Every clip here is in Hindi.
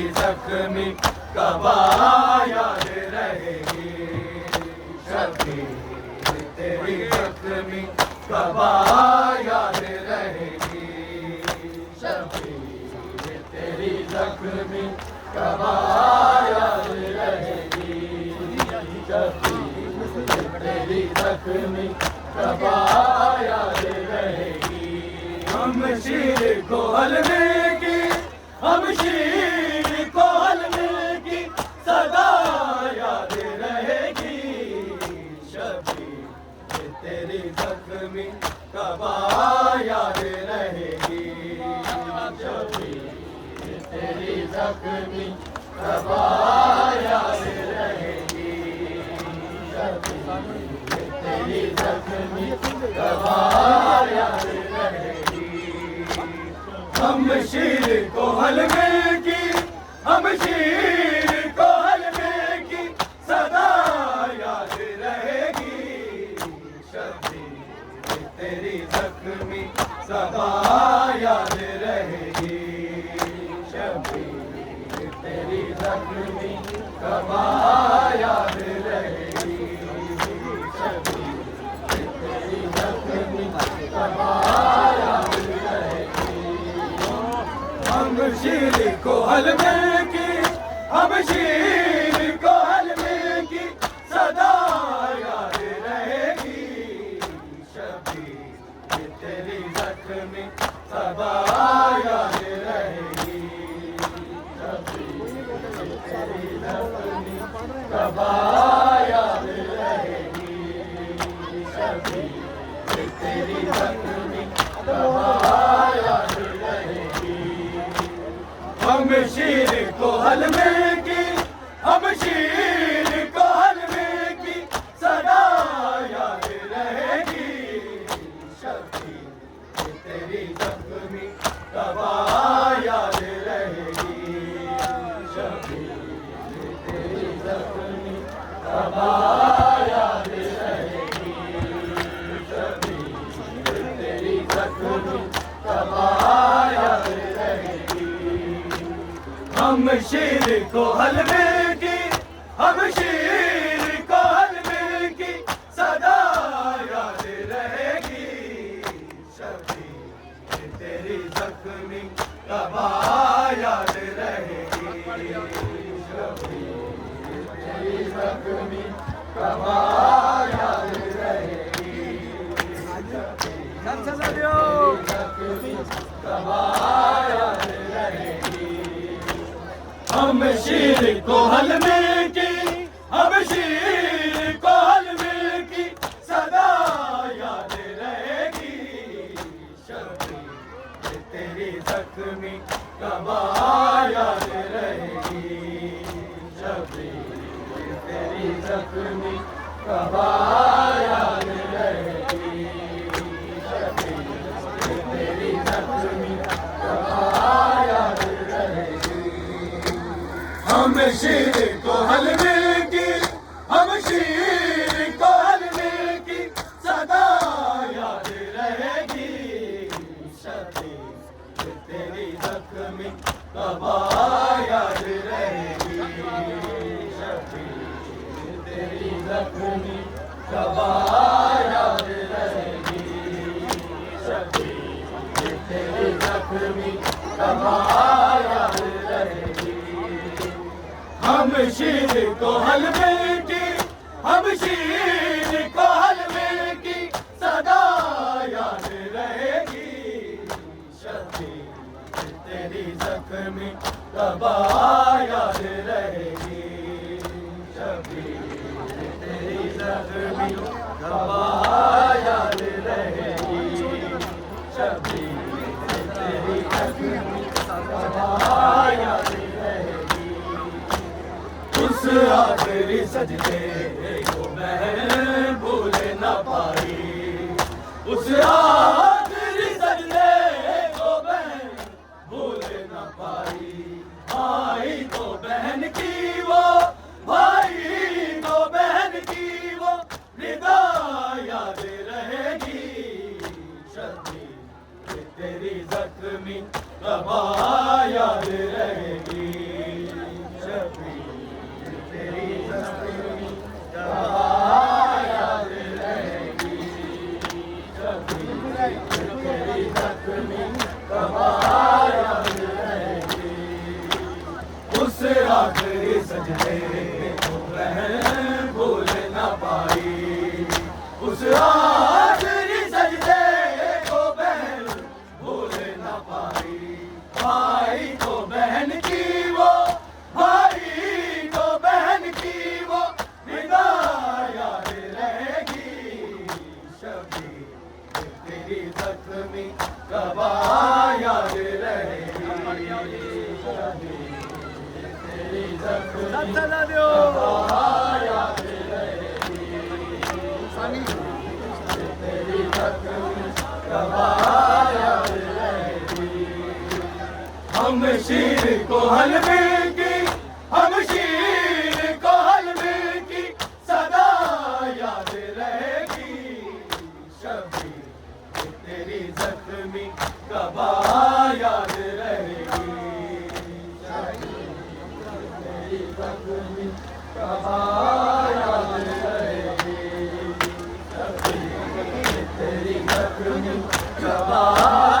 तेरी जख्मी कबा याद रहेगी शबीर तेरी जख्मी कबा याद रहेगी शबीर तेरी जख्मी कबा याद रहेगी शबीर तेरी जख्मी कबा याद रहेगी हम शीर को हलवे की हम शीर को हलवे की सदा याद रहेगी शबीर तेरी जख्मी कबा याद रहेगी शबीर तेरी जख्मी कबा याद रहेगी शबीर तेरी जख्मी कबा याद रहेगी हम शीर को हलवे की हम शीर को हलवे की सदा याद रहेगी शबीर तेरी जख्मी सदा याद रहेगी शबीर तेरी जख्मी सदा याद रहेगी शबीर तेरी जख्मी सदा याद रहेगी हम शीर को हलवे की हम शीर को हलवे की सदा याद रहेगी शबीर तेरी जख्मी सदा याद रहेगी शबीर तेरी जख्मी सदा याद रहेगी शबीर तेरी जख्मी सदा याद रहेगी हम शीर को हलवे की हम शीर को हलवे की सदा याद रहेगी शबीर तेरी जख्मी सदा याद रहेगी शबीर तेरी जख्मी सदा याद रहेगी शबीर तेरी जख्मी सदा याद रहेगी हम शीर को हलवे की हम शीर को हलवे की सदा याद रहेगी शबीर तेरी जख्मी कबा याद रहेगी शबीर तेरी जख्मी कबा याद रहेगी जख्मी कबा याद रहेगी हम शीर को हलवे की हम शीर को हलवे की सदा याद रहेगी शबीर तेरी जख्मी कबा याद रहेगी शबीर तेरी जख्मी कबा याद रहेगी शबीर तेरी जख्मी कबा याद रहेगी हम शीर को हलवे की हम शीर को हलवे की सदा याद रहेगी शबीर तेरी जख्मी कबा याद रहेगी शबीर तेरी जख्मी कबा याद रहेगी शबीर तेरी जख्मी कबा याद रहेगी हम शीर को हलवे की हम शीर को हलवे की सदा याद रहेगी शबीर तेरी जख्मी कबा याद रहेगी शबीर तेरी जख्मी कबा याद रहेगी शबीर तेरी जख्मी कबा याद रहेगी उस आखिरी सजदे को मैं भूल न पाई उस आखिरी सजदे को मैं भूल न पाई भाई को बहन की वो भाई को बहन की वो निदा याद रहेगी शबीर तेरी जख्मी कबा याद रहेगी उस आखिरी सजदे को बहन भूल न पाई, उस आखिरी सजदे को बहन भूल न पाई। भाई को बहन की वो, भाई को बहन की वो निदा याद रहेगी। शबीर तेरी जख्मी कबा याद रहेगी। तेरी जख्मी कबा याद रहेगी। तेरी जख्मी कबा याद रहेगी। हम शीर को हलवे की, हम शीर को हलवे की सदा याद रहेगी। शबीर तेरी जख्मी कबा याद रहेगी। तेरी जख्मी कबा याद रहेगी। तेरी जख्मी कबा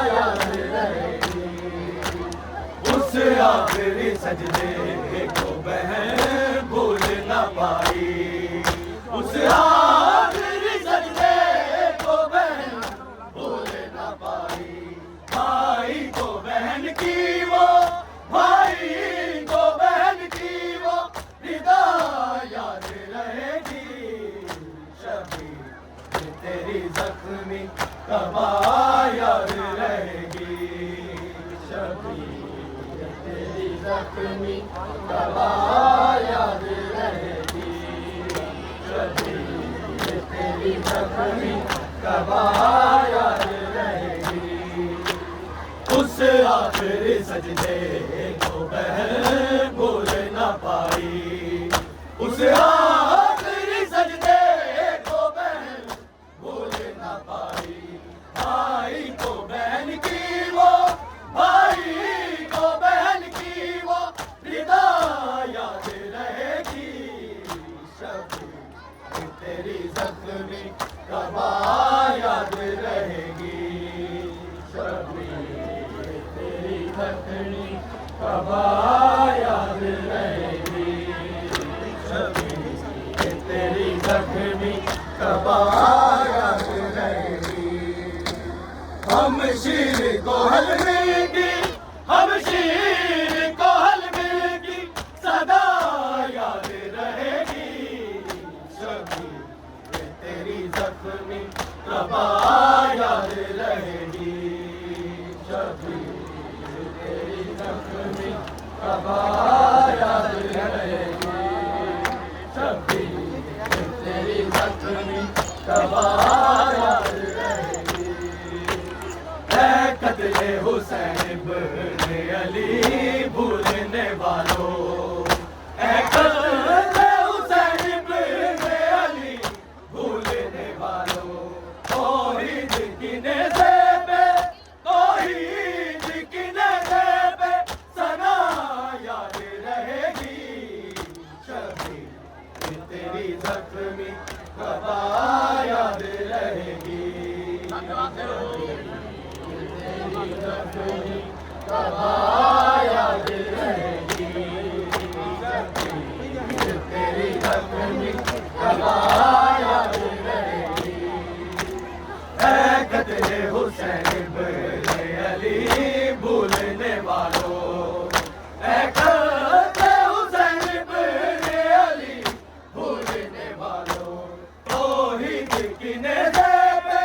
याद रहेगी। उस आखिरी सजदे को बहन भूल न पाई, उस आखिरी सजदे को बहन भूल न पाई। भाई को बहन की वो, भाई को बहन की वो निदा याद रहेगी। शबीर तेरी जख्मी कबा याद रहेगी। शबीर तेरी जख्मी कबा याद रहेगी। शबीर तेरी जख्मी कबा याद रहेगी। उस आखिरी सजदे को बहन भूल न पाई, उस आखिरी सजदे को बहन भूल न पाई। भाई को बहन की वो, भाई को बहन की वो निदा याद रहेगी। शबीर तेरी जख्मी कबा याद रहेगी। शबीर तेरी जख्मी कबा याद रहेगी। शबीर तेरी जख्मी कबा याद रहेगी। हम शीर को हलवे की, हम शीर को हलवे की सदा याद रहेगी। शबीर तेरी जख्मी कबा याद रहेगी। शबीर तेरी जख्मी कबा याद रहेगी। शबीर तेरी जख्मी कबा याद रहेगी। ऐ कत्ले हुसैन इब्ने अली भूलने वालों, ऐ कत्ले हुसैन इब्ने अली भूलने वालों। तौहीद की नेज़े पे, तौहीद की नेज़े पे सना याद रहेगी। शबीर तेरी जख्मी कबा याद रहेगी। तेरी जख्मी कबा याद रहेगी। तेरी जख्मी कबा याद रहेगी। ऐ कत्ले हुसैन इब्ने अली भूलने वालों, ऐ कत्ले हुसैन इब्ने अली भूलने वालों। तौहीद की नेज़े पे,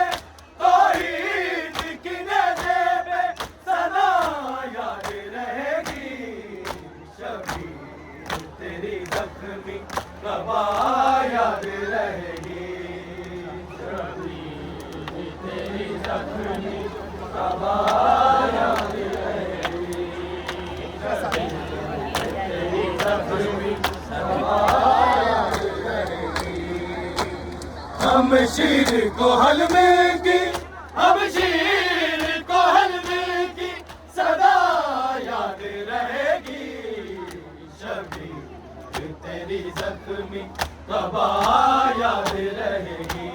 तौहीद की नेज़े पे सदा याद रहेगी। शबीर तेरी जख्मी कबा याद रहेगी। शबीर तेरी जख्मी कबा याद रहेगी। शबीर तेरी जख्मी कबा याद रहेगी। हम शीर को हलवे की, हम शीर को हलवे की सदा याद रहेगी। शबीर तेरी जख्मी कबा याद रहेगी।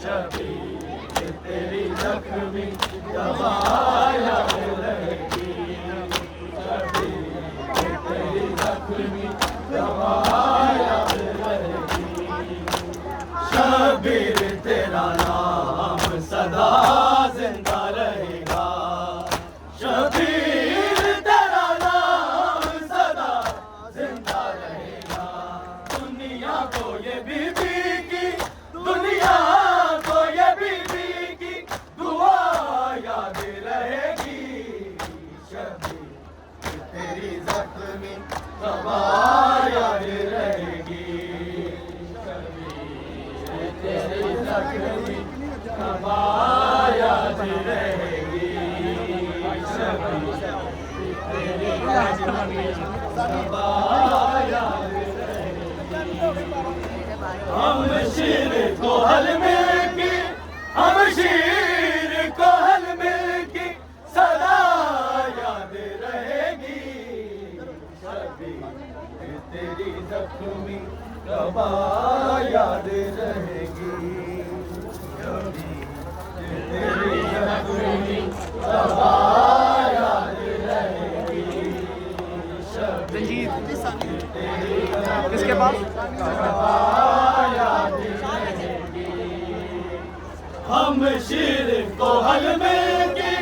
शबीर तेरी जख्मी कबा याद रहेगी। शबीर तेरी जख्मी कबा याद रहेगी। शबीर तेरा नाम सदा जिंदा रहेगा। शबीर तेरा नाम सदा जिंदा रहेगा। दुनिया को ये बीबी की, दुनिया को ये बीबी की दुआ याद रहेगी। शबीर तेरी जख्मी कबा याद रहेगी। शबीर तेरी जख्मी कबा याद रहेगी। शबीर तेरी जख्मी कबा याद रहेगी। हम शीर को हल मिलकी, हम शीर को हल मिलकी सदा याद रहेगी। शबीर तेरी जख्मी कबा याद रहेगी। शबीर तेरी जख्मी कबा याद रहेगी। शबीर तेरी किसके पास हम शीर को हल मिलकी,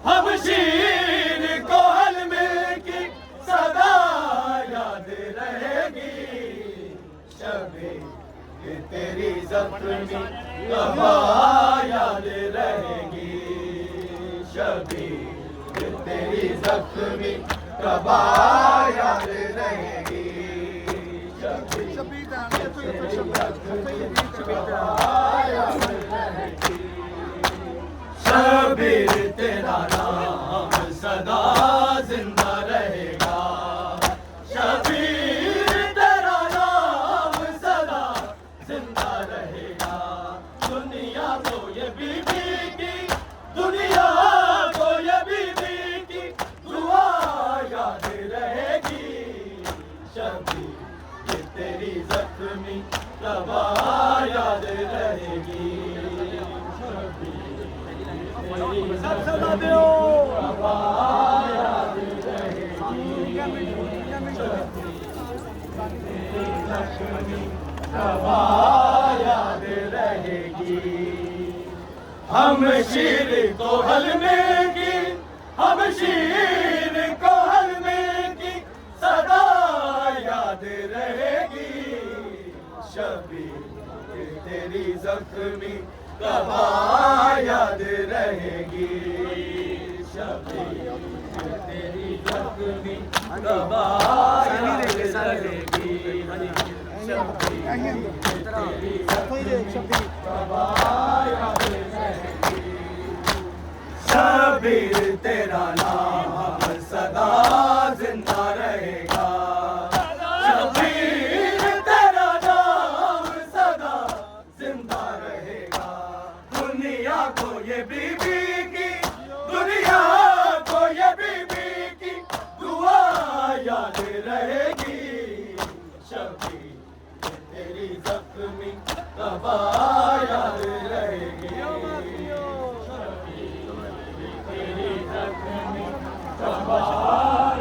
हम शीर को हल मिलकी सदा याद रहेगी। शबीर तेरी जख्मी कबा याद रहेगी। शबीर तेरी जख्मी कबा याद रहेगी। शबीर शबीर तेरा नाम सदा जिंदा रहेगा। शबीर तेरा नाम सदा जिंदा रहेगा। दुनिया को ये बीबी की, दुनिया को ये बीबी की दुआ याद रहेगी। शबीर तेरी जख्मी कबा याद रहेगी। हम शीर को हल मिलकी, हम शीर को हल मिलकी सदा याद रहेगी। शबीर तेरी जख्मी कबा याद रहेगी। शबीर तेरी जख्मी कबा याद रहेगी। शबीर तेरी जख्मी कबा याद रहेगी। शबीर तेरा नाम सदा जिंदा रहेगा। शबीर तेरा नाम सदा जिंदा रहेगा। दुनिया को ये बीबी की, दुनिया को ये बीबी की दुआ याद रहेगी। शबीर तेरी जख्मी कबा याद रहेगी। तेरी जख्मी कबा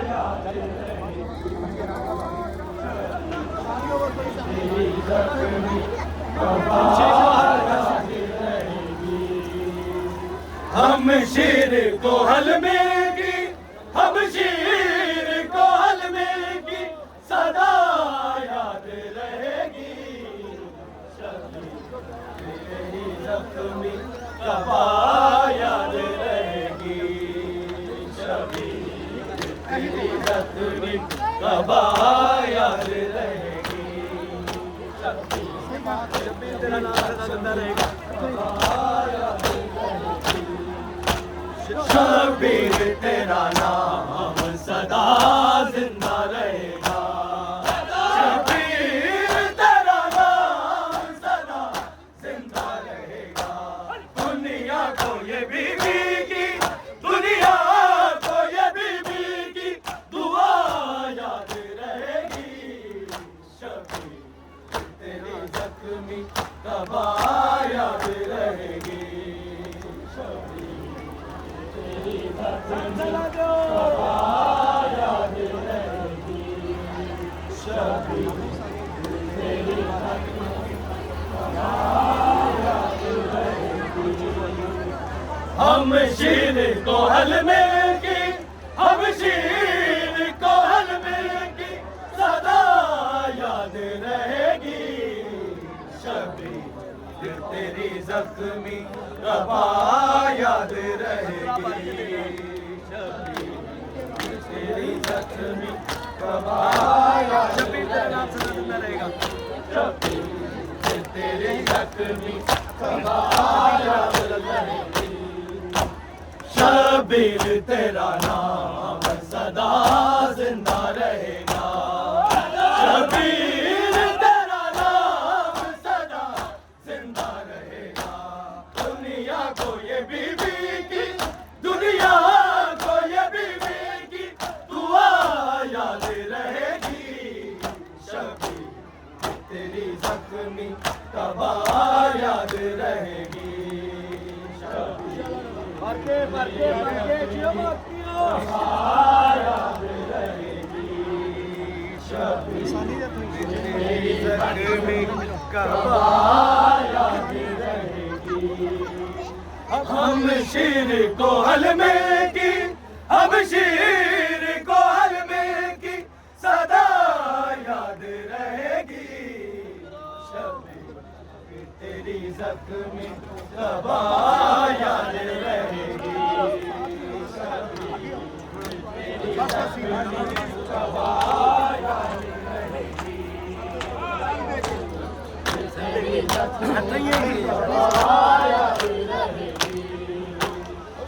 याद रहेगी। तेरी जख्मी कबा याद रहेगी। हम शीर को हल मिलकी, हम शीर को हल मिलकी सदा याद रहेगी। शबीर तेरी जख्मी कबा याद रहेगी। शबीर तेरी जख्मी कबा याद रहेगी। शबीर तेरा नाम जिंदा रहेगा। शबीर तेरा नाम सदा जिंदा रहेगा। शबीर तेरा नाम सदा जिंदा रहेगा। दुनिया को ये बीबी की, दुनिया को ये बीबी की दुआ याद रहेगी। शबीर तेरी जख्मी कबा याद रहेगी। शबीर तेरी जख्मी कबा हम शीर को हलमे की, हम शीर को हलमे की सदा याद रहेगी। शबीर तेरी जख्मी रबा याद रहेगी। शबीर तेरी जख्मी रबा याद रहेगा। शबीर तेरी जख्मी रबा याद रहेगी। शबीर तेरा नाम सदा जिंदा रहेगा। शबीर तेरा नाम सदा जिंदा रहेगा। दुनिया को ये बीबी की, दुनिया को ये बीबी की दुआ याद रहेगी। शबीर तेरी जख्मी तबा याद रहेगी। हम शीर को हलमे की, हम शीर को हलमे की सदा याद रहेगी। शबीर तेरी जख्मी तबा याद रहेगी।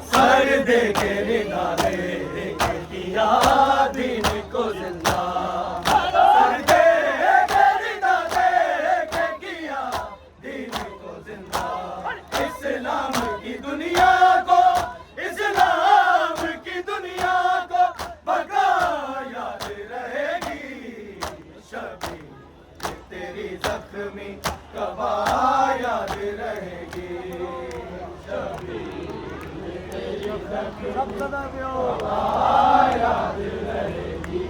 सर दे के रिदा दे किया दीन को जिंदा। सर दे के रिदा दे किया दीन को जिंदा। इस्लाम की दुनिया को, इस्लाम की दुनिया को बका याद रहेगी। शबीर तेरी जख्मी कबा याद रहेगी। शबीर तेरी जख्मी कबा याद रहेगी।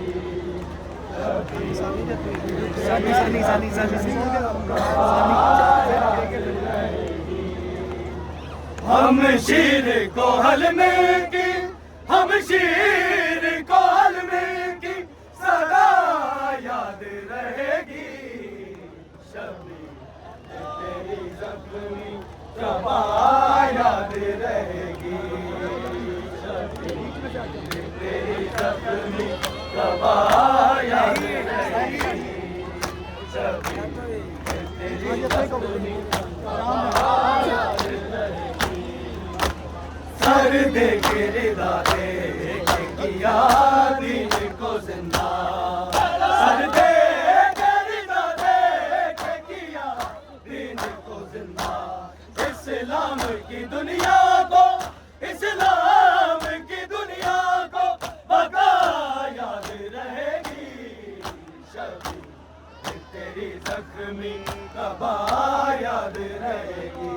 हम शीर को हलमे की, हम शीर को हलमे की सदा याद रहेगी। शबीर तेरी जख्मी कबा याद रहेगी। शबीर तेरी जख्मी कबा याद रहेगी। शबीर तेरी जख्मी कबा याद रहेगी। सर दे के रिदा दे किया दीन को जिंदा। सर दे के रिदा दे किया दीन को जिंदा। इस्लाम की दुनिया को, इस्लाम की दुनिया को बका याद रहेगी। शबीर तेरी जख्मी कबा याद रहेगी।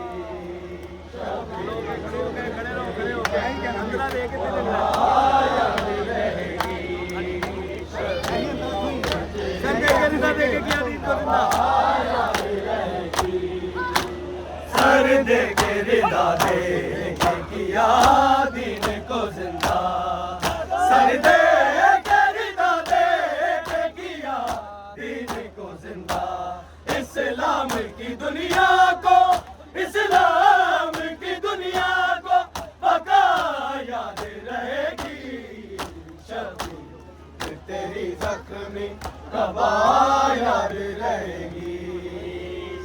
सर दे के रिदा दे किया दीन को जिंदा। सर दे के रिदा दे किया दीन को जिंदा। इस्लाम की दुनिया को, इस्लाम की दुनिया को बका याद रहेगी। शबीर तेरी जख्मी कबा याद रहेगी।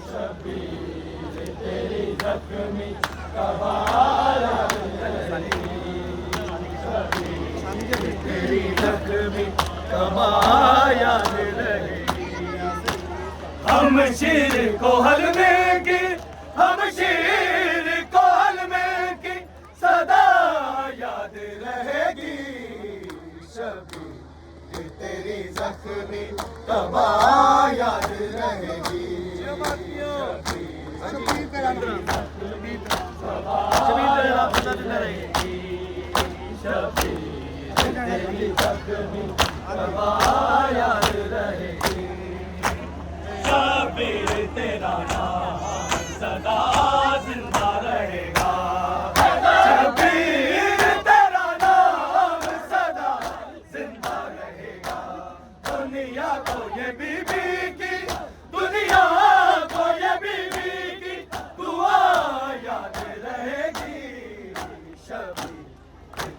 शबीर तेरी जख्मी कबा याद रहेगी। शबीर तेरी जख्मी कबा याद रहेगी। हम शीर को हलमे की, हम शीर को हलमे की सदा याद रहेगी। शबीर तेरी जख्मी कबा याद रहेगी। शबीर तेरी जख्मी कबा याद रहेगी। दुनिया को ये बीवी की, दुनिया को ये बीवी की दुआ याद रहेगी। शबी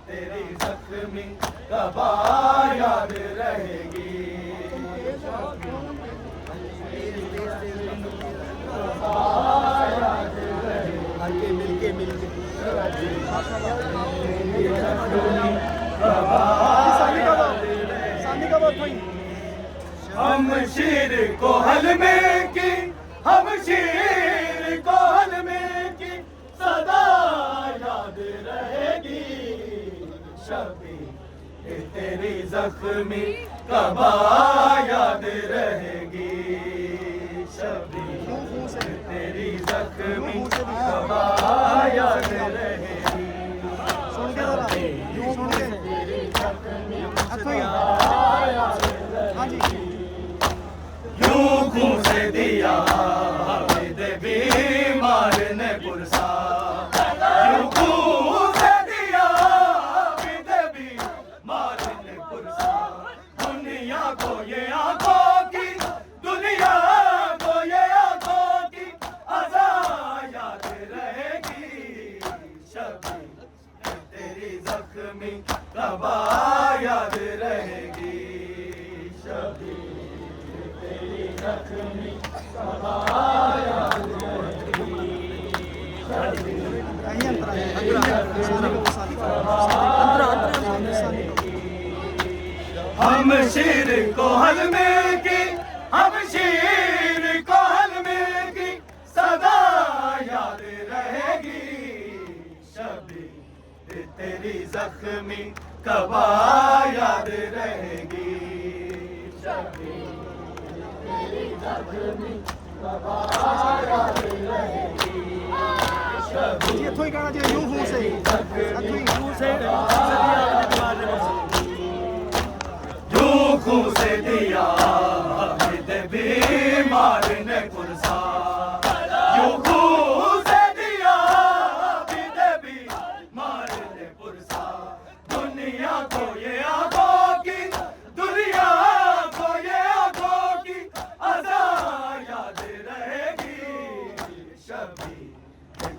तेरी जख्मी कबा याद रहेगी। मिलके मिलके हम शीर को हल में की, हम शीर को हल में की सदा याद रहेगी। शबी तेरी जख्मी कबा याद रहेगी। शबी तेरी जख्मी कबा याद रहेगी। यूं खून से दिया हामिद बीमार ने पुरसा, यूं खून से दिया हामिद बीमार ने पुरसा। दुनिया को ये आंखों की, दुनिया को ये आंखों की अज़ा याद रहेगी। शबी तेरी जख्मी कबा याद रहेगी। शबी तेरी जख्मी कबा याद रहेगी। हम शीर को हल में की, हम शीर को हल में की सदा याद रहेगी। शबी तेरी जख्मी कबा याद रहेगी। शबी तेरी जख्मी कबा याद रहेगी। शबी थोड़ी गाना चाहिए यूं हूं से यूं खून से दिया हामिद बीमार ने पुरसा, यूं खून से दिया हामिद बीमार ने पुरसा। दुनिया को ये आंखों की, दुनिया को ये आंखों की अज़ा याद रहेगी। शबी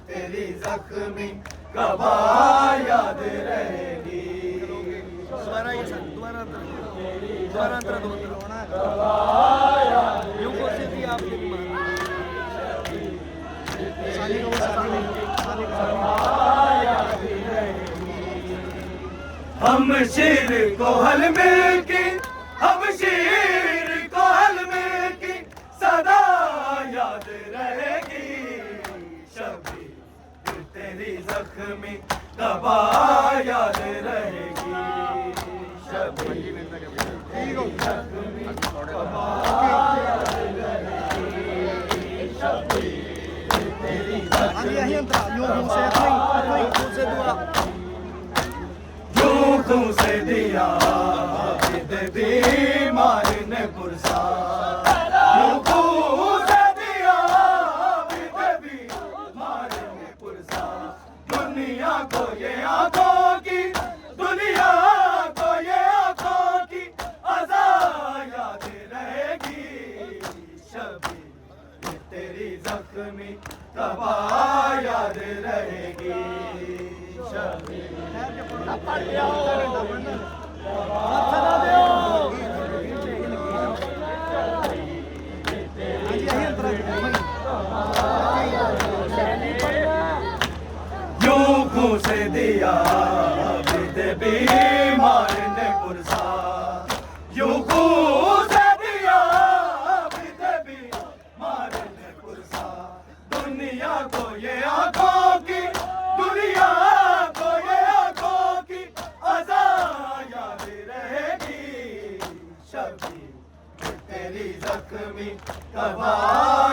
तेरी जख्मी कबा याद रहेगी। दोबारा ये सर दोबारा अंतर दो यूं को से दिया आपने साली को हम शीर को हल में की, हम शीर को हल में की सदा याद रहेगी। शबी तेरी जख्मी कबा याद रहेगी। शबी तेरी जख्मी कबा याद रहेगी। शबी तेरी यूं खून से दिया हामिद बीमार ने पुरसा, यूं खून से दिया हामिद बीमार ने पुरसा। दुनिया को ये आंखों की, दुनिया को ये आंखों की अज़ा याद रहेगी। शबी तेरी जख्मी कबा याद रहेगी। शबी यूं खून से दिया हामिद बीमार ने पुरसा, यूं खून से दिया हामिद बीमार ने पुरसा। दुनिया को ये आंखों की, दुनिया को ये आंखों की अज़ा याद रहेगी। शबी तेरी जख्मी कबा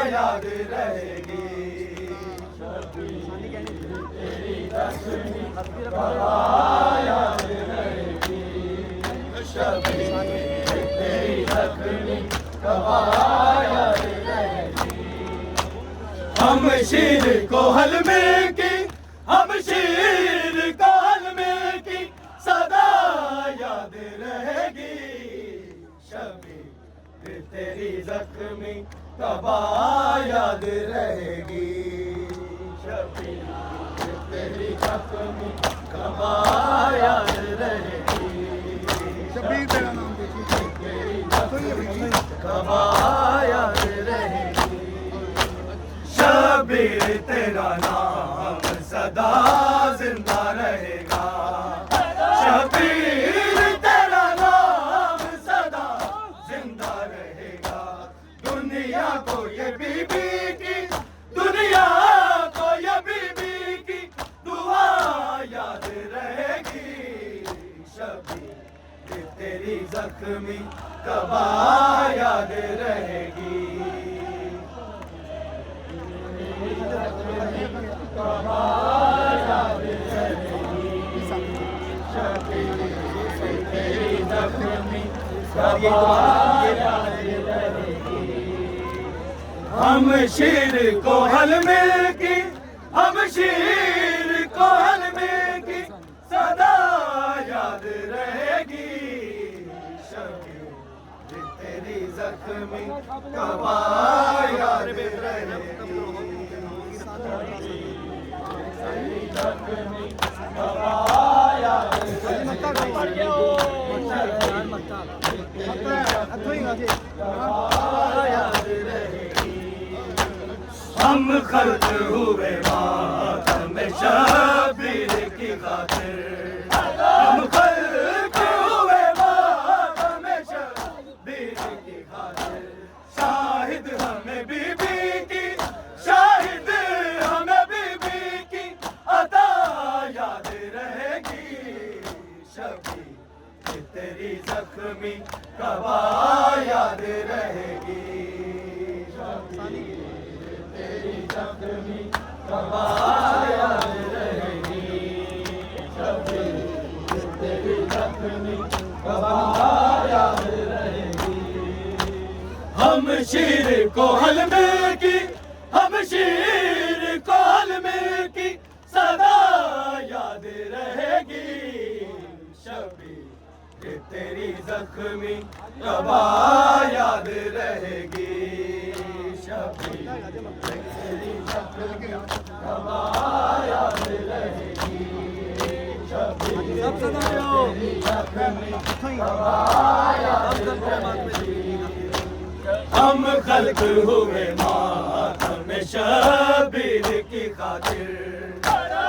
याद रहेगी। शबी तेरी जख्मी कबा याद रहेगी। शबी तेरी जख्मी कबा याद रहेगी। हम शीर को हल में की, हम शीर को हल में की सदा याद रहेगी। शबी तेरी जख्मी कबा याद रहेगी शबीर तेरी जख्मी कबा याद रहेगी शबीर तेरा नाम देखिए तेरी जख्मी कबा याद रहेगी शबीर तेरा नाम सदा जिंदा रहेगा शबीर तेरा नाम सदा जिंदा रहेगा दुनिया को ये बीबी की दुनिया को ये बीबी की दुआ याद रहेगी शबीर तेरी जख्मी कबा याद रहेगी कबा याद रहेगी शबीर तेरी जख्मी कबा याद रहेगी हम शीर को हल मिल की हम शीर को हल मिल की सदा याद रहेगी शबीर तेरी जख्मी कबा याद रहेगी तेरी जख्मी कबा याद हम खल्क हुए मातम शबीर की खातिर हम खल्क हुए मातम शबीर की खातिर शाहिद हमें बीबी की शाहिद हमें बीबी की अदा याद रहेगी शबीर तेरी जख्मी कबा याद रहेगी तेरी जख्मी कबा याद रहेगी शबीर तेरी जख्मी कबा याद रहेगी हम शीर को हल में की हम शीर को हल में की सदा याद रहेगी शबीर तेरी जख्मी कबा याद रहेगी शबीर तेरी जख्मी कबा याद रहेगी शबीर तेरी जख्मी कबा याद रहेगी हम खल्क हुए मातम शबीर की खातिर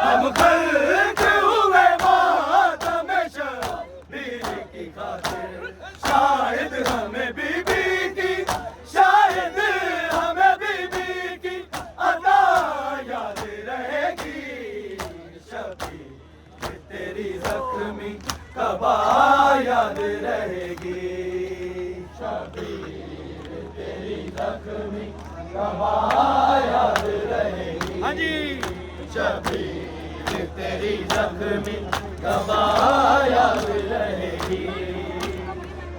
हम खल्क हुए मातम शबीर की खातिर शायद हमें बीबी की शायद हमें बीबी की अदा याद रहेगी शबीर तेरी जख्मी कबा याद रहेगी शबीर तेरी जख्मी कबा याद रहेगी हाँ जी शबीर तेरी जख्मी कबा याद रहेगी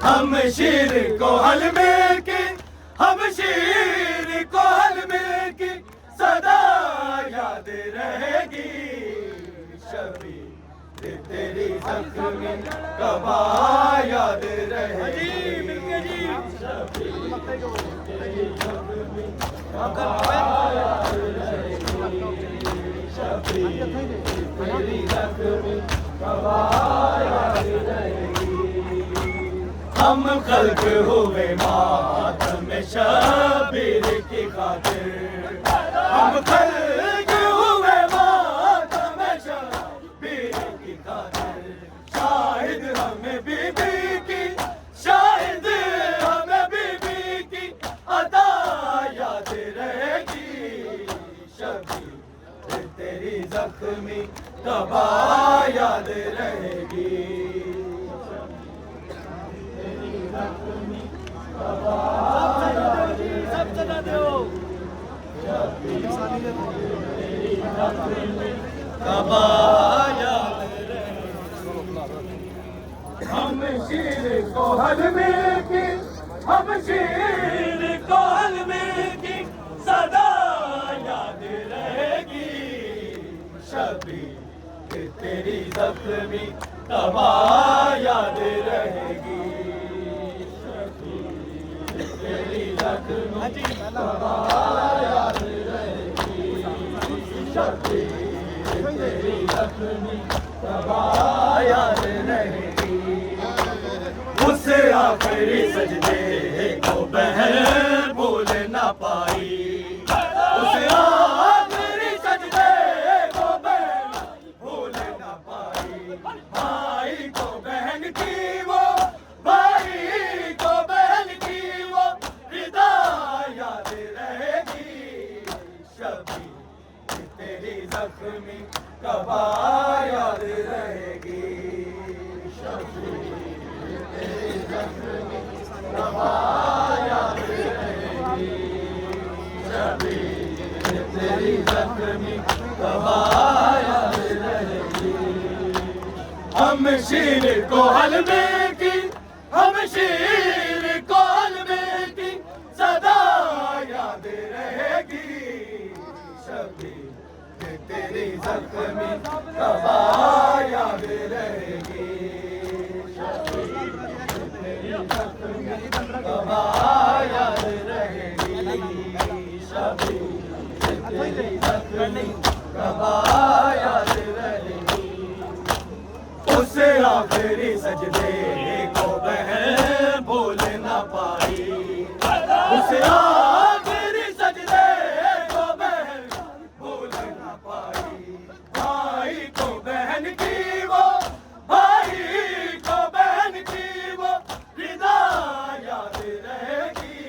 हम शीर को हल मिल के हम शीर को हल मिल के सदा याद रहेगी शबीर तेरी जख्मी कबा याद रहेगी शबीर तेरी जख्मी कबा याद रहेगी शबीर तेरी जख्मी कबा याद रहेगी हम खल्क हुए मातम शबीर की खातिर हम खल्क हुए मातम शबीर की खातिर शाहिद हमें बीबी की शाहिद हमें बीबी की अदा याद रहेगी शबीर तेरी जख्मी कबा याद रहेगी सब चला दो कबा याद रहेगी हम शीर को हल में की हम शीर को हल में की सदा याद रहेगी शबीर तेरी जख्मी कबा याद रहेगी तेरी जख्मी तेरी जख्मी याद रहेगी। उस आखिरी सजदे को बहन भूल ना पाई, उस आखिरी सजदे को बहन भूल ना पाई। भाई को बहन की वो, भाई को बहन की वो रिदा याद रहेगी। शबीर तेरी जख्मी कबा याद रहेगी। शबीर तेरी जख्मी कबा याद रहेगी। शबीर तेरी जख्मी कबा याद रहेगी। हम शीर को हल में की, हम शीर को हल में की सदा याद रहेगी। शबीर तेरी जख्मी कबा याद रहेगी। शबीर तेरी जख्मी कबा याद रहेगी। शबीर तेरी जख्मी कबा याद रहेगी। उस आखिरी सजदे को बहन भूल ना पाई, उस आखिरी सजदे को बहन भूल ना पाई। भाई को बहन की वो, भाई को बहन की वो रिदा याद रहेगी।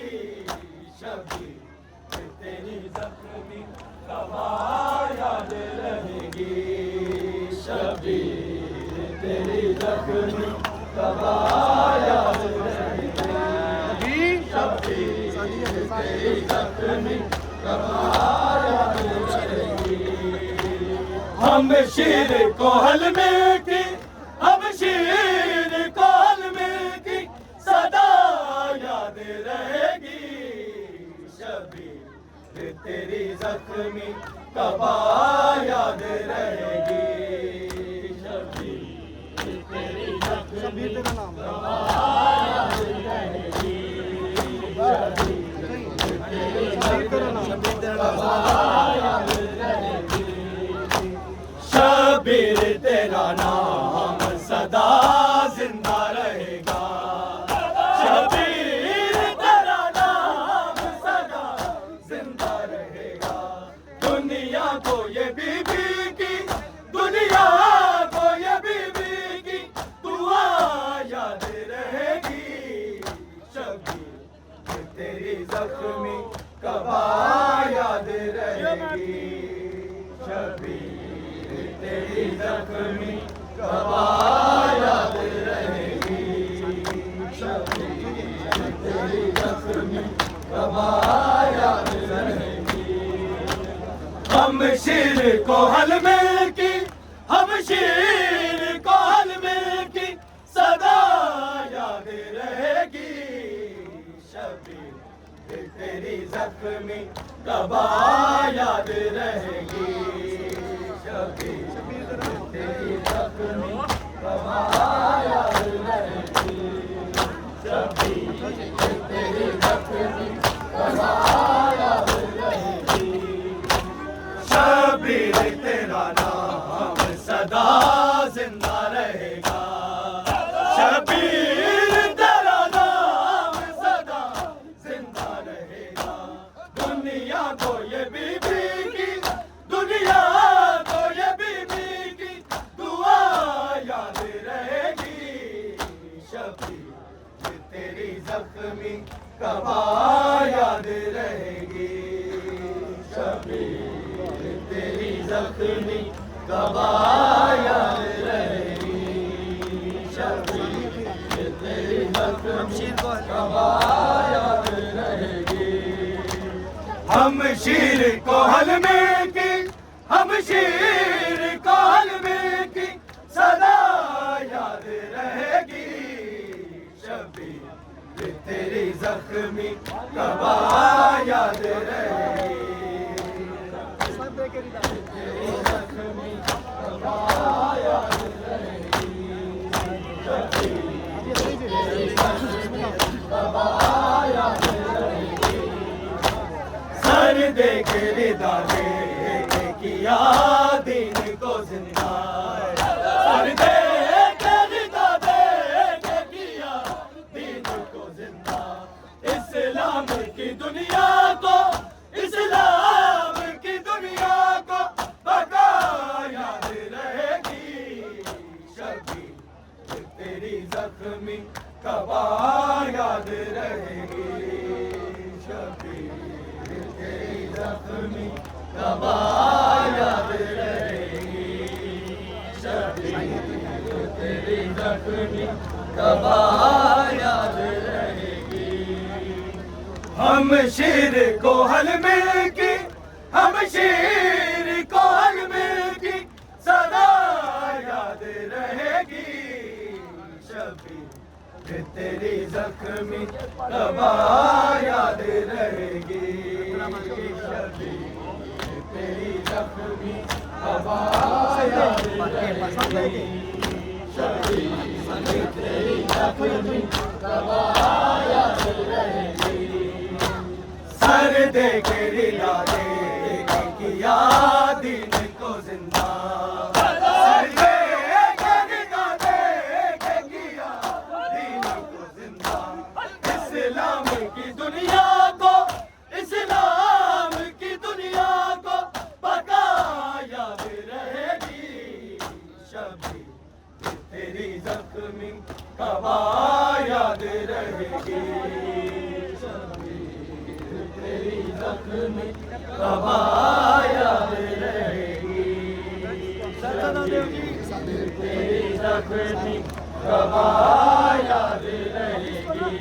शबीर तेरी जख्मी कबा याद रहेगी। शबीर तेरी जख्मी कबा याद रहेगी। शबीर तेरी जख्मी कबा याद रहेगी। हम शीर को हल में की, हम शीर को हल में की सदा याद रहेगी। शबीर तेरी जख्मी कबा याद रहेगी। शबीर तेरी जख्मी कबा याद रहेगी। शबीर तेरी जख्मी कबा याद रहेगी। शबीर तेरा नाम सदा जिंदा रहेगा। शबीर तेरा नाम सदा जिंदा रहेगा। दुनिया को ये बीबी की, दुनिया को ये बीबी की दुआ याद रहेगी। शबीर तेरी जख्मी कबा याद रहेगी। शबीर तेरी जख्मी कबा याद रहेगी। शबीर तेरी जख्मी कबा याद रहेगी। हम शीर को हल में की, हम शीर को हल में की सदा याद रहेगी। शबीर तेरी जख्मी कबा याद रहेगी। शबीर तेरी जख्मी कबा याद रहेगी। शबीर तेरी जख्मी कबा याद रहेगी। शबीर तेरा नाम सदा जिंदा रहेगा। शबीर तेरा नाम सदा जिंदा रहेगा। दुनिया को ये बीबी की, दुनिया को ये बीबी की दुआ याद रहेगी। शबीर तेरी जख्मी कबा याद रहेगी। शबीर तेरी जख्मी कबा याद रहेगी। शबीर तेरी जख्मी कबा याद रहेगी। हम शीर को हल में की, हम शीर को हल में की सदा याद रहेगी। शबीर तेरी जख्मी कबा याद रहेगी। तेरी जख्मी कबा याद रहेगी। शबीर तेरी जख्मी कबा याद रहेगी। दे के रिदा दे के किया दीन को जिंदा, सर दे के रिदा दे के किया दीन को जिंदा। इस्लाम की दुनिया को, इस्लाम की दुनिया को बका याद रहेगी। शबीर तेरी जख्मी कबा याद रहेगी। शबीर तेरी जख्मी कबा याद रहेगी। शबीर तेरी जख्मी कबा याद रहेगी। हम शेर को हल में की, हम शेर को हल में की सदा याद रहेगी। शबीर तेरी जख्मी कबा याद रहेगी। शबीर तेरी जख्मी कबा याद रहेगी। शबीर तेरी जख्मी कबा याद रहेगी। सर दे के रिदा दे के किया दीन को जिंदा, सर दे के रिदा दे के किया दीन को जिंदा। इस्लाम की दुनिया को, इस्लाम की दुनिया को बका याद रहेगी। शबीर तेरी जख्मी कबा याद रहेगी। तेरी जख्मी कबा याद रहेगी। तेरी जख्मी कबा याद रहेगी।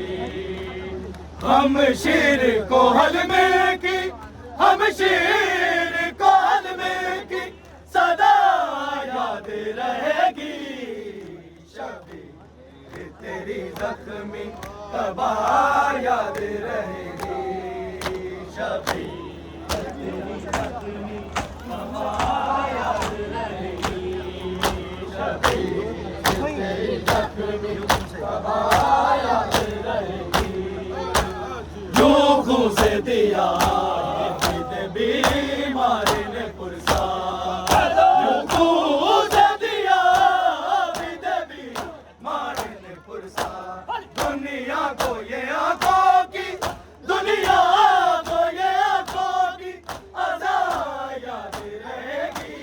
हम शेर को हल में की, हम शेर को हल में की सदा याद रहेगी। शबीर तेरी जख्मी कबा याद रहेगी। शबीर तेरी जख्मी कबा याद रहेगी। शबीर तेरी जख्मी कबा याद रहेगी। जो खून से दिया बीमार ने पुरसा, जो खून से दिया बीमार ने पुरसा। दुनिया को ये आंखों की, दुनिया को ये आंखों की अज़ा याद रहेगी।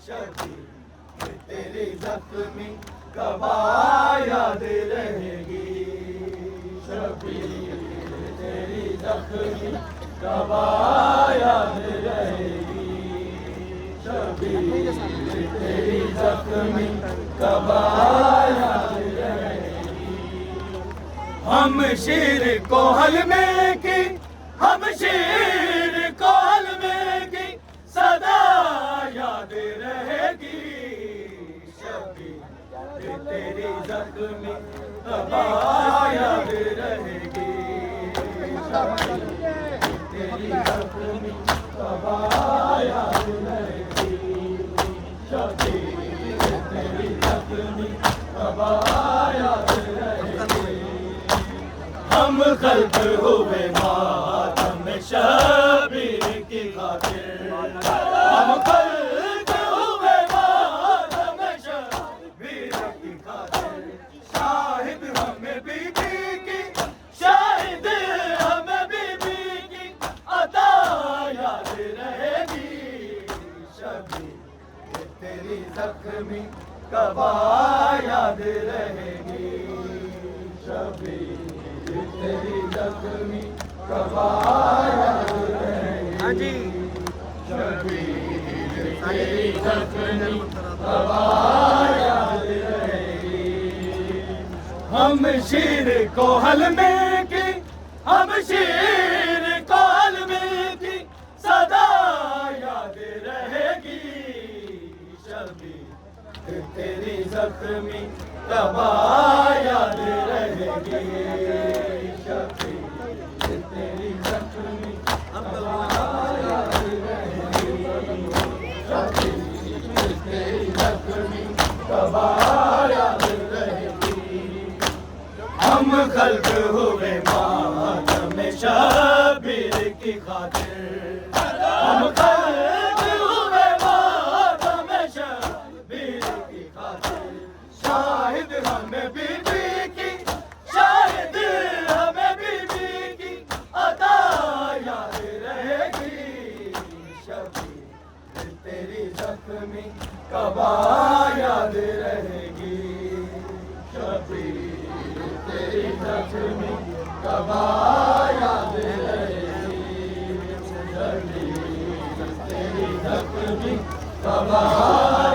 शबीर तेरी जख्मी कबा याद रहेगी। शबीर तेरी जख्मी कबा याद रहेगी। शबीर तेरी जख्मी कबा याद रहेगी। हम शेर को हल में की, हम शेर को हल में की सदा याद रहेगी। शबीर तेरी जख्मी कबा याद रहेगी। शबीर तेरी जख्मी कबा याद रहेगी। शबीर तेरी जख्मी कबा याद रहेगी। हम खल्क हुए मातम शबीर की खातिर, हम खल्क हुए मातम शबीर की खातिर। शाहिद हमें बीबी की, शाहिद हमें बीबी की अता याद रहेगी। शबीर तेरी जख्मी कबा याद रहेगी। शबीर तेरी जख्मी कबा याद रहेगी। हाँ जी। शबीर तेरी जख्मी कबा याद रहेगी। हम शेर को हल में की, हम शेर को हल में की सदा याद रहेगी। शबीर तेरी जख्मी कबा याद रहेगी। शबीर तेरी जख्मी कबा याद रहेगी। शबीर तेरी जख्मी कबा याद रहेगी। हम खल्क हुए मातम शबीर की खातिर। खातिर हम खल्क हुए मातम शबीर की खातिर। शाहिद हमें बीबी की, शाहिद हमें बीबी की अता याद रहेगी। शबीर तेरी जख्मी कबा याद रहेगी। शबीर तेरी जख्मी कबा याद रहेगी। शबीर तेरी जख्मी कबा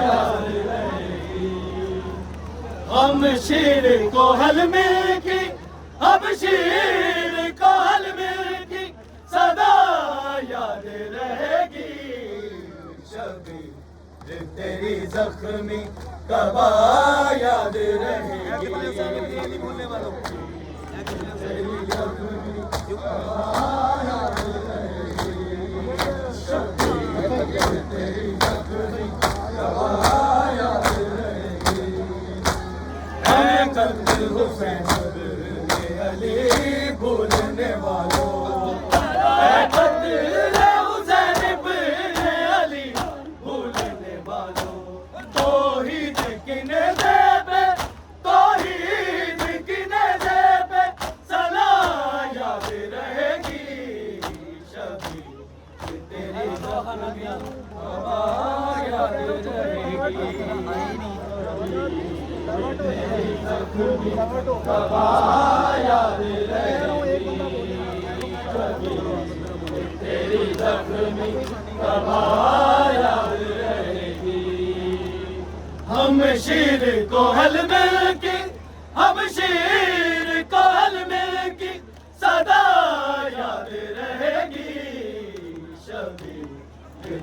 याद रहेगी। हम शीर को हल मिलकी, हम शीर को हल मिलकी सदा याद रहेगी। शबीर तेरी जख्मी कबा याद रहेगी। बोलने वालों तेरी जख्मी कबा याद रहेगी। शबीर तेरी जख्मी कबा याद रहेगी। ऐ कत्ल हुसैन इब्ने अली भूलने वालों, ऐ कत्ल हुसैन इब्ने अली भूलने वालों। तौहीद की नेज़े पे, तौहीद की नेज़े पे सला याद रहेगी। शबीर तेरी जख्मी कबा याद रहेगी। तेरी जख्मी कबा याद रहेगी। तेरी जख्मी कबा याद रहेगी। हम शीर को हल मिलकी, हम शीर को हल मिलकी सदा याद रहेगी। शबीर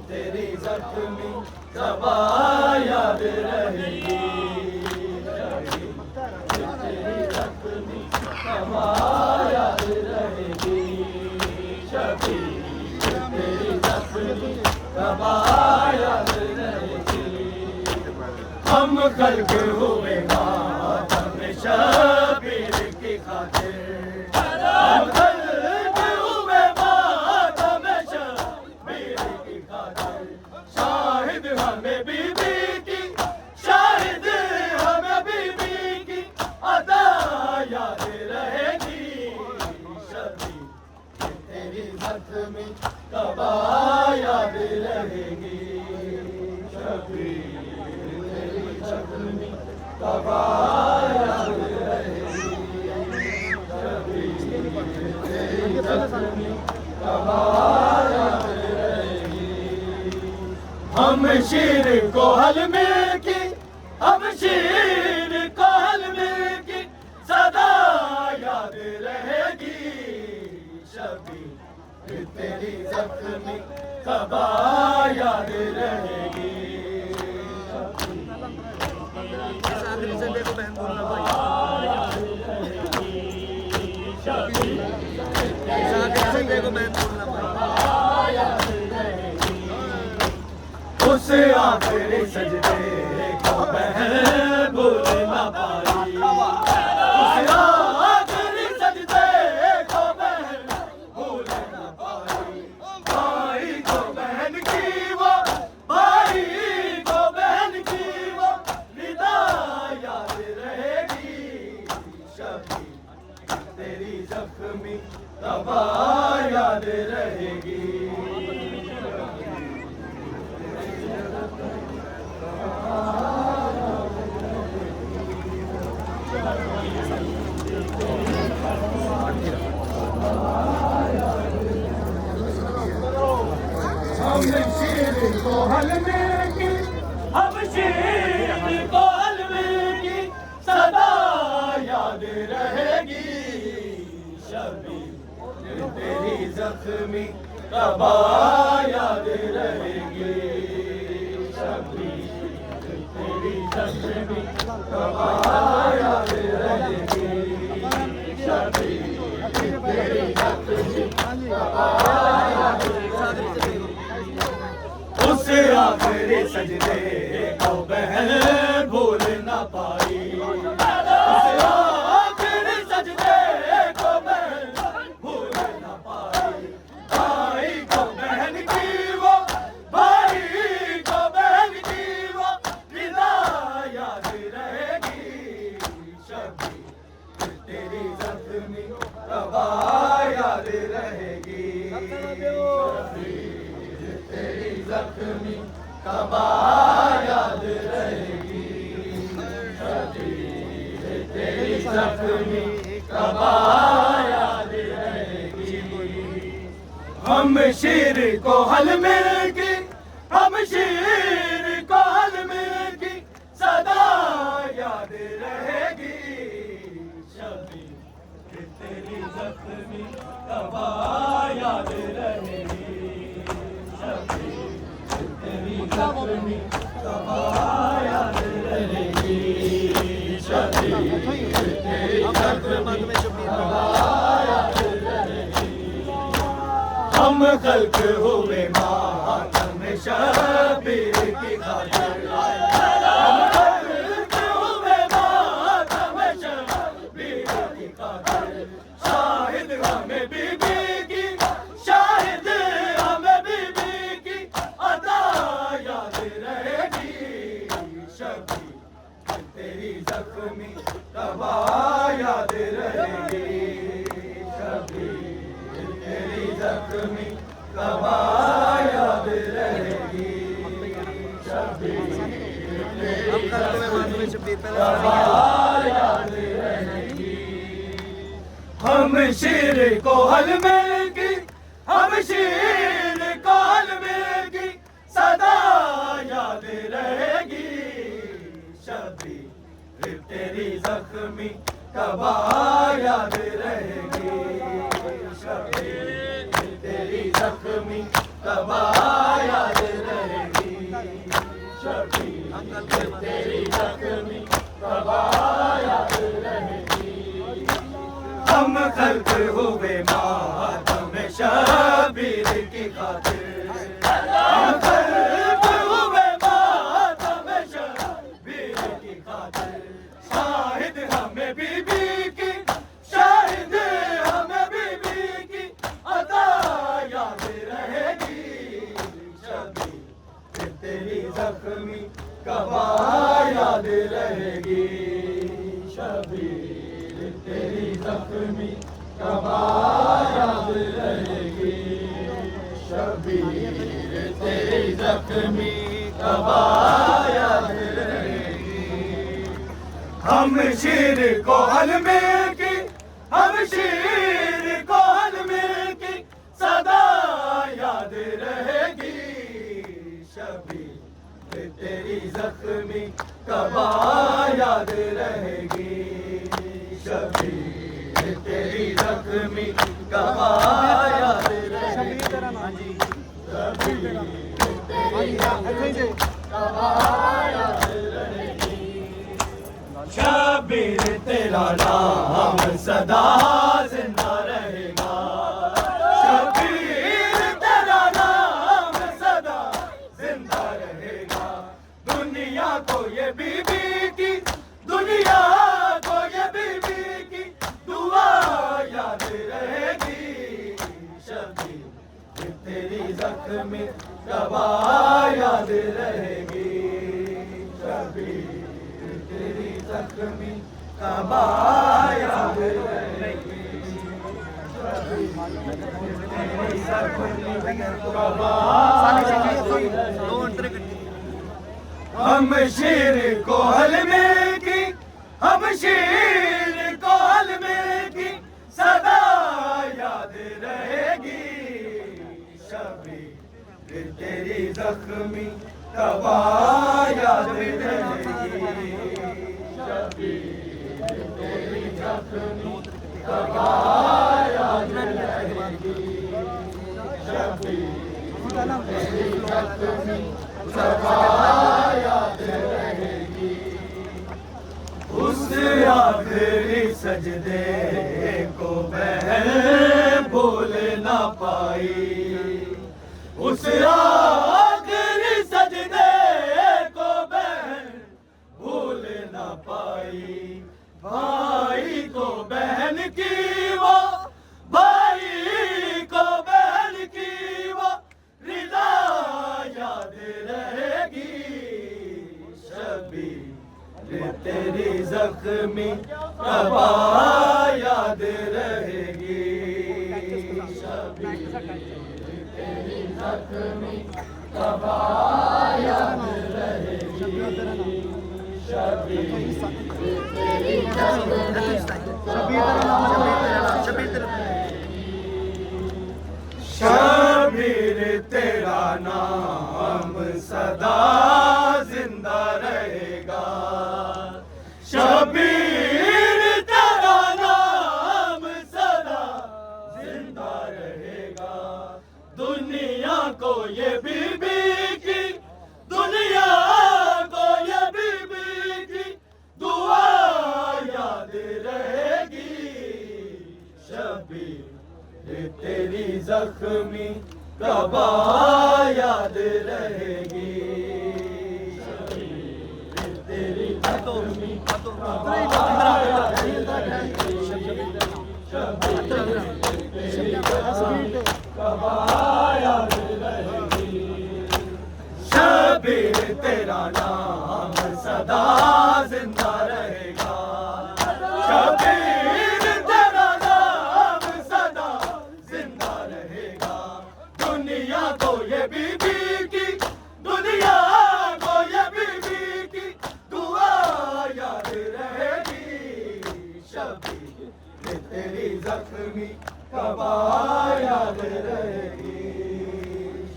तेरी जख्मी कबा याद रहेगी। तेरी जख्मी कबा याद रहेगी। शबीर तेरी जख्मी कबा याद रहेगी। हम खल्क हुए मातम शबीर की खातिर, हम खल्क हुए मातम शबीर की खातिर। शाहिद हमें बीबी की, शाहिद हमें बीबी की अदा याद रहेगी। शबीर तेरी जख्मी कबा याद रहेगी। शबीर तेरी जख्मी कबा याद रहेगी। शबीर तेरी जख्मी कबा याद रहेगी। हम शीर को हल मिलकी, हम शीर को हल मिलकी सदा याद रहेगी। शबीर तेरी जख्मी कबा याद रहेगी। आखिरी संडे को बहन बोलना भाई। आखिरी संडे को बहन बोलना भाई। उस आखिरी सजदे को बहन भूल ना पाई। उस आखिरी सजदे को बहन भूल ना पाई। भाई को बहन की वो, भाई को बहन की वो निदा याद रहेगी। शबीर तेरी जख्मी कबा याद रहेगी। हम शीर को हल मिलकी, हम शीर को हल मिलकी सदा याद रहेगी। शबीर तेरी जख्मी कबा याद रहेगी। शबीर तेरी जख्मी कबा याद रहेगी। शबीर तेरी जख्मी कबा याद रहेगी। उस आखिरी सजदे को बहन भूल ना पाई। उस आखिरी सजदे को बहन भूल ना पाई। भाई जख्मी कबा याद रहेगी, शबीर तेरी जख्मी कबा याद रहेगी। हम शीर को हल मिलकी, हम शीर को हल मिलकी सदा याद रहेगी, शबीर तेरी जख्मी कबा याद रहेगी, शबीर तेरी जख्मी कबा याद रहेगी, शबीर तेरी जख्मी कबा याद रहेगी। हम खल्क हुए मातम शबीर की खातिर, हम खल्क हुए मातम शबीर की खातिर, शाहिद हमें बीबी की, शाहिद हमें बीबी की अदा याद रहेगी, शबीर तेरी जख्मी कबा याद रहेगी, शबीर तेरी जख्मी कबा याद रहेगी, शबीर तेरी जख्मी कबा याद रहेगी। हम शीर को हल मिलकी, हम शीर को हल मिलकी सदा याद रहेगी, शबीर तेरी जख्मी कबा याद रहेगी, शबीर तेरी जख्मी कबा याद रहेगी, शबीर तेरी जख्मी कबा याद रहेगी। हम खल्क हुए मातम शबीर की खातिर, हम खल्क हुए मातम शबीर की खातिर, शाहिद हमें बीबी की, शाहिद हमें बीबी की अदा याद रहेगी, शबीर तेरी जख्मी कबा याद रहेगी, शबीर तेरी जख्मी कबा याद रहेगी, शबीर तेरी जख्मी कबा याद रहेगी। हम शीर को हल मिलकी, हम शीर को हल मिलकी सदा याद रहेगी, शबीर तेरी जख्मी कबा याद रहेगी, शबीर तेरी जख्मी कबा याद रहेगी, शबीर तेरी जख्मी कबा याद रहेगी। शबीर तेरा नाम सदा जिंदा रहेगा, शबीर तेरा नाम सदा जिंदा रहेगा। दुनिया को ये बीबी की, दुनिया को ये बीबी की दुआ याद रहेगी, शबीर तेरी जख्मी कबा याद रहेगी, शबीर तेरी जख्मी कबा याद रहेगी, शबीर तेरी जख्मी कबा याद रहेगी। हम शीर को हल मिलकी, हम शीर को हल मिलकी सदा याद रहेगी, शबीर तेरी जख्मी कबा याद रहेगी, शबीर तेरी जख्मी कबा याद रहेगी, शबीर तेरी जख्मी कबा याद रहेगी। उस आखिरी सजदे को बहन भूल ना पाई, उस आखिरी सजदे को बहन भूल ना पाई, भाई को बहन की वो, भाई को बहन की वो रिदा याद रहेगी, शबीर तेरी जख्मी कबा याद रहेगी, शबीर शबीर तेरा नाम सदा जिंदा रहेगा, शबीर तेरा नाम सदा जिंदा रहेगा। दुनिया को ये बीबी की, दुनिया को ये बीबी की दुआ याद रहेगी। शबीर तेरी जख्मी कबा याद रहेगी, शबीर तेरी जख्मी कबा याद रहेगी, शबीर तेरी जख्मी कबा याद रहेगी। शबीर तेरा नाम सदा जिंदा रहेगा, शबीर तेरा नाम सदा जिंदा रहेगा। दुनिया को ये बीबी की, दुनिया को ये बीबी की दुआ याद रहेगी। शबीर तेरी जख्मी कबा याद रहेगी,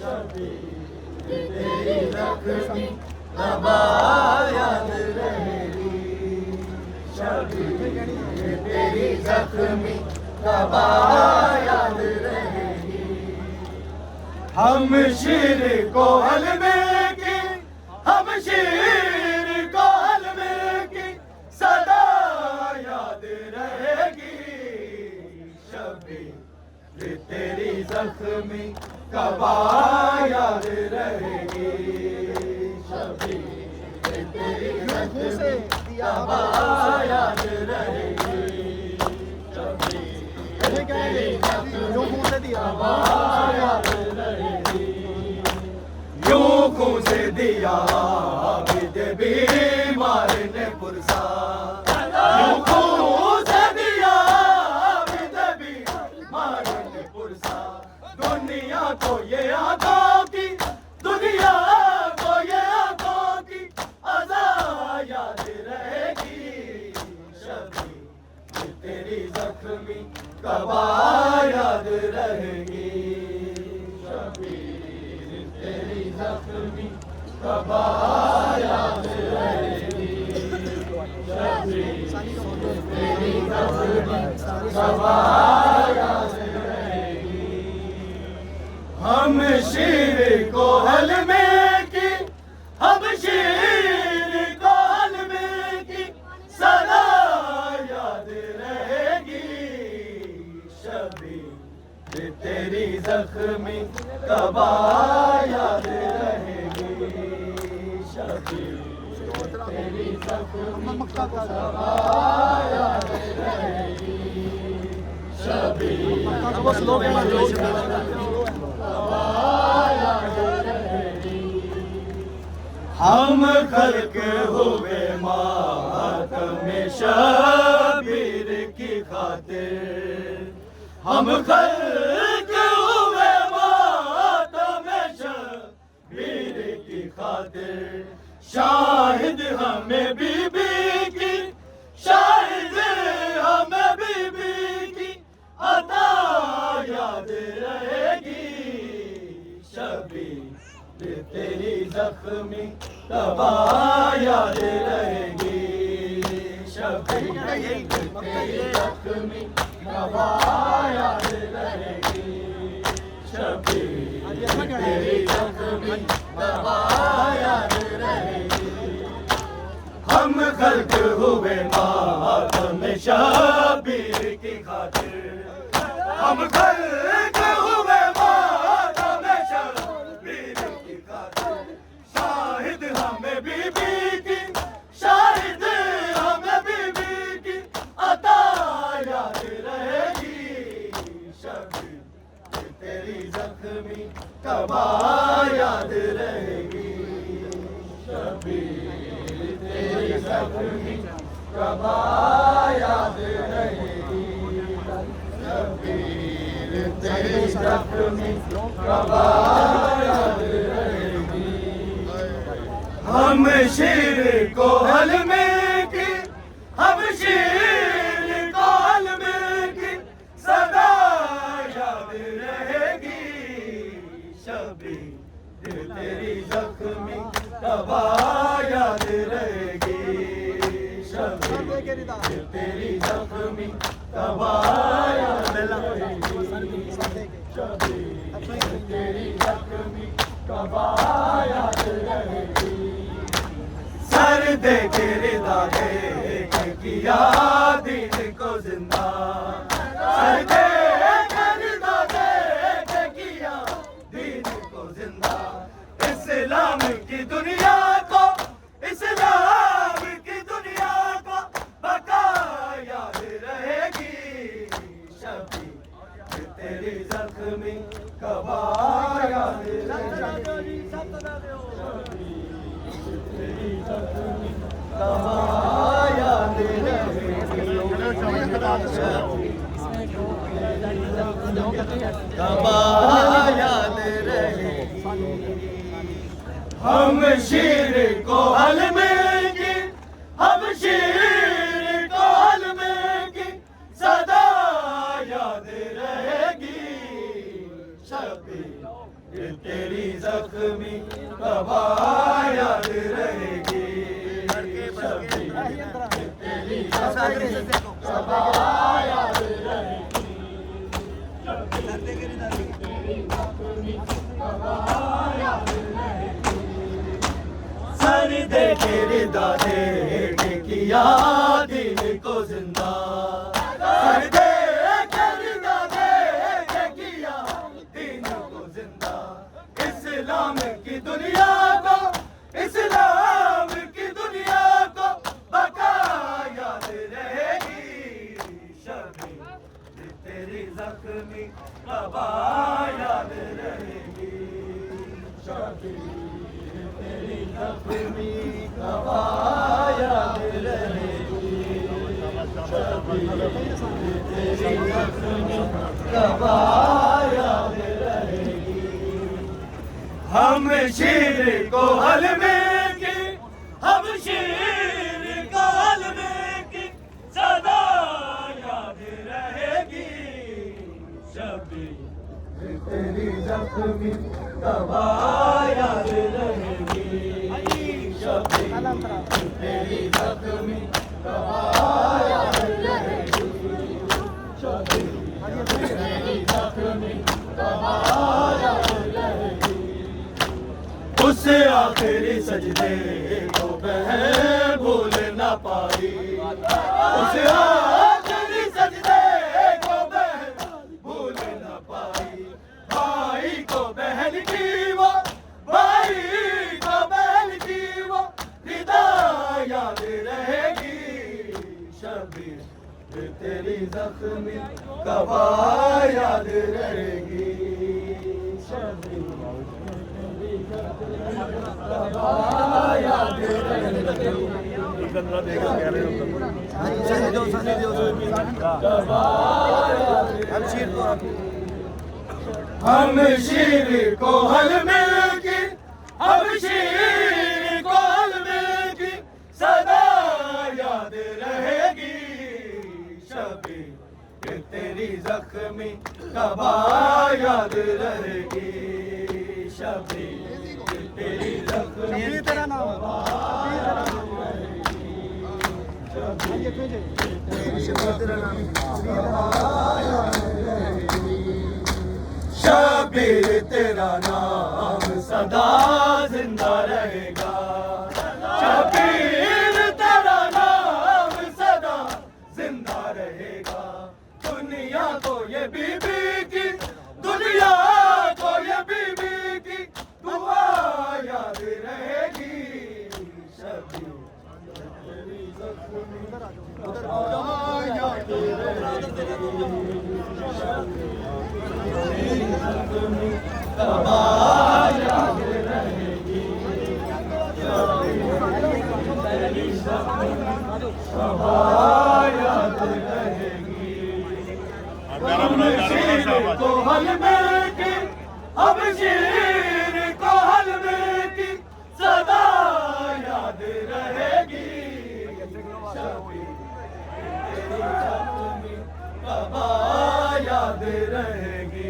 शबीर तेरी जख्मी कबा याद रहेगी, शबीर तेरी जख्मी कबा याद रहेगी। हम शीर को हलवे की, हम शीर को हलवे की सदा याद रहेगी। शबीर तेरी जख्मी कबा याद रहेगी, शबीर तेरी जख्मी कबा याद रहेगी, शबीर तेरी जख्मी कबा याद रहेगी। यूं खून से दिया बिद बीमार ने पुरसा, यूं खून से दिया बिद बीमार ने पुरसा। दुनिया को ये आंखों की, दुनिया को ये आंखों की अज़ा याद रहेगी। शबीर तेरी जख्मी कबा याद रहेगी, शबीर तेरी जख्मी कबा याद रहेगी, शबीर तेरी जख्मी कबा याद रहेगी। हम शीर को हलवे की, हम शीर को हलवे की सदा याद रहेगी। शबीर तेरी जख्मी कबा याद रहेगी, शबीर तेरी जख्मी कबा याद रहेगी, शबीर हम खल्क हुए मातम शबीर की खातिर, हम खल्क हुए मातम शबीर की खातिर। शाहिद हमें बीबी की, शाहिद हमें बीबी की अता याद रहेगी। शबीर तेरी जख्मी कबा याद रहेगी, शबीर तेरी जख्मी कबा याद रहेगी, शबीर तेरी जख्मी कबा याद रहेगी। हम खल्क हुए मातम शबीर की खातिर, हम खल्क हुए मातम शबीर की खातिर। शाहिद हमें बीबी की, शाहिद हमें बीबी की अता याद रहेगी। शबीर तेरी जख्मी कबा याद रहेगी, शबीर तेरी जख्मी कबा याद रहेगी, शबीर तेरी जख्मी कबा याद रहेगी। हम शीर को हलमे की, हम शीर को हलमे की सदा याद रहेगी। शबीर तेरी जख्मी कबा याद रहेगी। शबीर तेरी जख्मी कबा याद रहेगी। शबीर तेरी जख्मी कबा याद रहेगी। सर दे के रिदा दे के किया दीन को जिंदा। सर दे के रिदा दे के किया दीन को जिंदा। इस्लाम की दुनिया को, इस्लाम की दुनिया को बका याद रहेगी। शबीर तेरी जख्मी कबा याद रहेगी। तेरी जख्मी कबा याद रहेगी। कबा याद रहेगी। हम शीर को हलमे की, हम शीर को हलमे की सदा याद रहेगी। शबीर तेरी जख्मी कबा याद रहेगी। शबीर तेरी जख्मी कबा याद रहेगी। शबीर तेरी जख्मी कबा याद रहेगी। सर दे के रिदा दे के किया दिल को जिंदा। सर दे के रिदा दे के किया दिल को जिंदा। इस्लाम की दुनिया को, इस्लाम की दुनिया को बका याद रहेगी। शबीर तेरी जख्मी कबा याद रहेगी। शबीर तेरी जख्मी कबा याद रहेगी। शबीर तेरी जख्मी कबा याद रहेगी। हम शीर को हलमे की, हम शीर को हलमे की सदा याद रहेगी। शबीर तेरी जख्मी कबा याद रहेगी। शबीर तेरी जख्मी कबा याद रहेगी। शबीर तेरी जख्मी कबा याद रहेगी। उस आखिरी सजदे को बहन भूल न पाई। उस आखिरी सजदे को बहन भूल न पाई। भाई को बहन की वो, भाई को बहन की वो रिदा याद रहेगी। शबीर तेरी जख्मी कबा याद रहेगी। शबीर कबा याद रहेगी। हम शीर को हलमे की, हम शीर को हलमे की सदा याद रहेगी। शबीर तेरी जख्मी कबा याद रहेगी। शबीर तेरी जख्मी कबा याद रहेगी। शबीर शबीर तेरा नाम सदा जिंदा रहेगा। शबीर तेरा नाम सदा जिंदा रहेगा। दुनिया को ये बीबी की, दुनिया को ये बीबी की दुआ याद रहेगी। शबीर तेरी जख्मी कबा याद रहेगी। कबा याद रहेगी। हमशीर को हलवे की सदा याद रहेगी शबीर तेरी जख्मी कबा याद रहेगी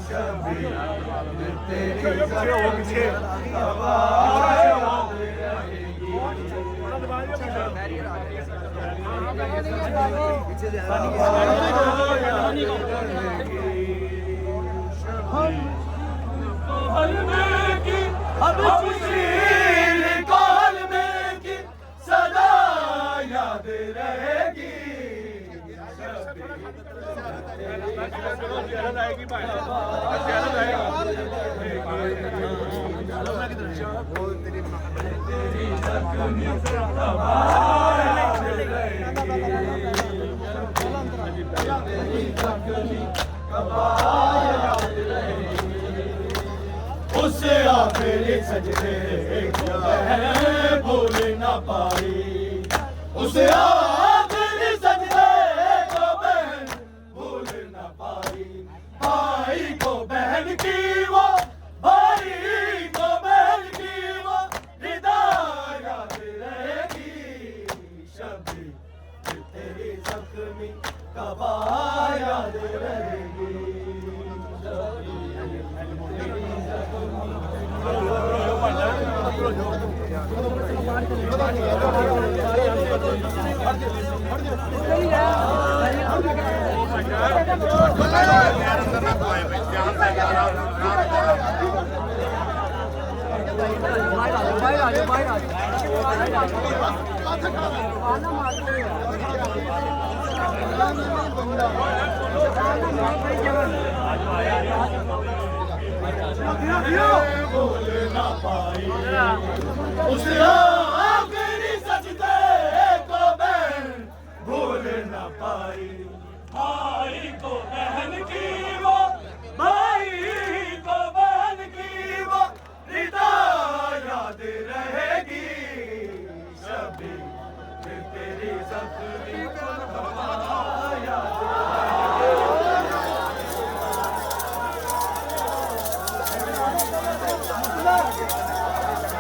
शबीर तेरी जख्मी कबा याद रहेगी हलवे की हमशीर को हलवे की सदा याद रहेगी तेरी जख्मी कबा याद रहेगी तेरी जख्मी कबा याद रहेगी उस आखिरी सजदे को बहन भूल न पाई उस आखिरी सजदे को बहन भूल न पाई भाई को बहन की वो भाई को बहन की वो निदा याद रहेगी शबीर तेरी जख्मी कबा याद रहेगी भूल ना पाई उस